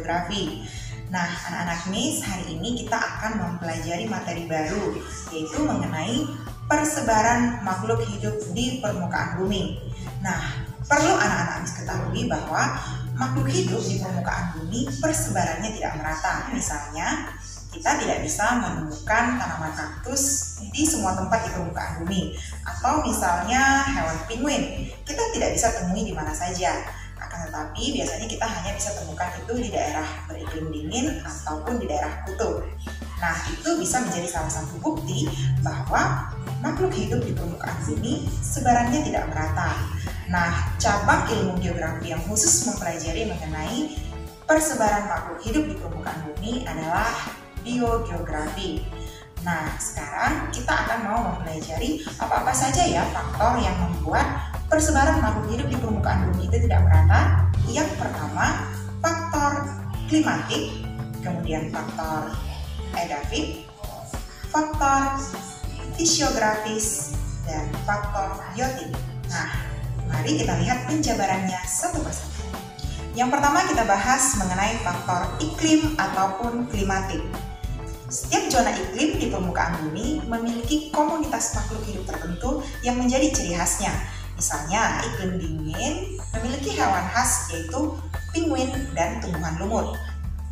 geografi. Nah, anak-anak Miss, hari ini kita akan mempelajari materi baru, yaitu mengenai persebaran makhluk hidup di permukaan bumi. Nah, perlu anak-anak Miss ketahui bahwa makhluk hidup di permukaan bumi persebarannya tidak merata. Misalnya, kita tidak bisa menemukan tanaman kaktus di semua tempat di permukaan bumi. Atau misalnya hewan penguin, kita tidak bisa temui di mana saja. Akan tetapi biasanya kita hanya bisa temukan itu di daerah beriklim dingin ataupun di daerah kutub. Nah, itu bisa menjadi salah satu bukti bahwa makhluk hidup di permukaan bumi sebarannya tidak merata. Nah, cabang ilmu geografi yang khusus mempelajari mengenai persebaran makhluk hidup di permukaan bumi adalah biogeografi. Nah, sekarang kita akan mau mempelajari apa-apa saja ya faktor yang membuat persebaran makhluk hidup di permukaan bumi itu tidak merata. Yang pertama, faktor klimatik, kemudian faktor edafik, faktor fisiografis, dan faktor biotik. Nah, mari kita lihat penjabarannya satu persatu. Yang pertama kita bahas mengenai faktor iklim ataupun klimatik. Setiap zona iklim di permukaan bumi memiliki komunitas makhluk hidup tertentu yang menjadi ciri khasnya. Misalnya, iklim dingin memiliki hewan khas yaitu penguin dan tumbuhan lumut.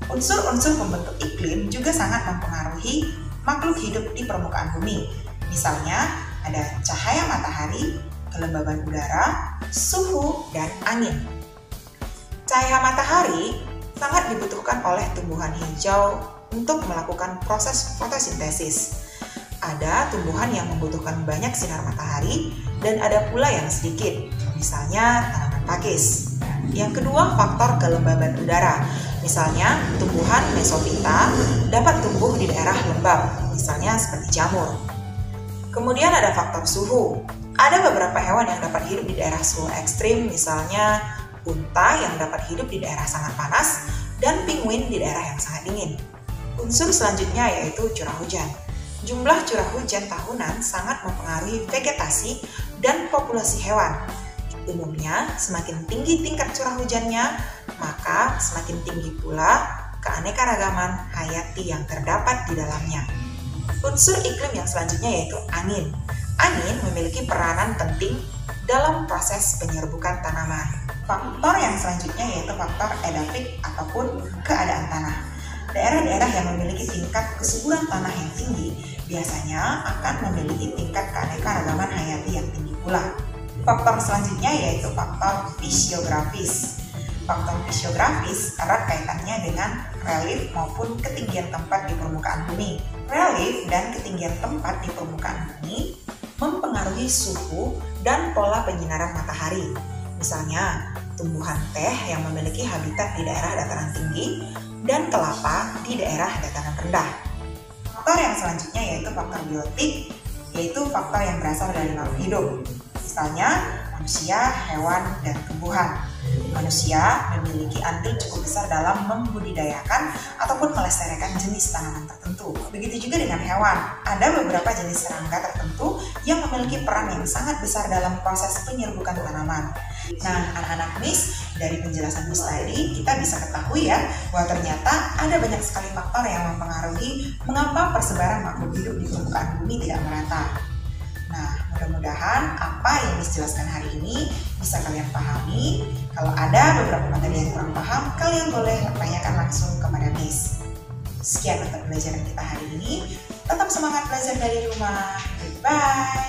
Unsur-unsur pembentuk iklim juga sangat mempengaruhi makhluk hidup di permukaan bumi. Misalnya, ada cahaya matahari, kelembaban udara, suhu, dan angin. Cahaya matahari sangat dibutuhkan oleh tumbuhan hijau untuk melakukan proses fotosintesis. Ada tumbuhan yang membutuhkan banyak sinar matahari dan ada pula yang sedikit, misalnya tanaman pakis. Yang kedua, faktor kelembaban udara. Misalnya, tumbuhan mesophyta dapat tumbuh di daerah lembab, misalnya seperti jamur. Kemudian ada faktor suhu. Ada beberapa hewan yang dapat hidup di daerah suhu ekstrim, misalnya unta yang dapat hidup di daerah sangat panas dan penguin di daerah yang sangat dingin. Unsur selanjutnya yaitu curah hujan. Jumlah curah hujan tahunan sangat mempengaruhi vegetasi dan populasi hewan. Umumnya, semakin tinggi tingkat curah hujannya, maka semakin tinggi pula keanekaragaman hayati yang terdapat di dalamnya. Unsur iklim yang selanjutnya yaitu angin. Angin memiliki peranan penting dalam proses penyerbukan tanaman. Faktor yang selanjutnya yaitu faktor edafik ataupun keadaan tanah. Daerah-daerah yang memiliki tingkat kesuburan tanah yang tinggi biasanya akan memiliki tingkat keanekaragaman hayati yang tinggi pula. Faktor selanjutnya yaitu faktor fisiografis. Faktor fisiografis erat kaitannya dengan relief maupun ketinggian tempat di permukaan bumi. Relief dan ketinggian tempat di permukaan bumi mempengaruhi suhu dan pola penyinaran matahari. Misalnya, tumbuhan teh yang memiliki habitat di daerah dataran tinggi dan kelapa di daerah dataran rendah. Faktor yang selanjutnya yaitu faktor biotik, yaitu faktor yang berasal dari makhluk hidup. Misalnya, manusia, hewan, dan tumbuhan. Manusia memiliki andil cukup besar dalam membudidayakan ataupun melestarikan jenis tanaman tertentu. Begitu juga dengan hewan. Ada beberapa jenis serangga tertentu yang memiliki peran yang sangat besar dalam proses penyerbukan tanaman. Nah, anak-anak Miss, dari penjelasan Miss tadi, kita bisa ketahui ya bahwa ternyata ada banyak sekali faktor yang mempengaruhi mengapa persebaran makhluk hidup di permukaan bumi tidak merata. Nah, mudah-mudahan apa yang Miss jelaskan hari ini bisa kalian pahami. Kalau ada beberapa materi yang kurang paham, kalian boleh tanyakan langsung kepada Miss. Sekian untuk pelajaran kita hari ini. Tetap semangat belajar dari rumah. Goodbye.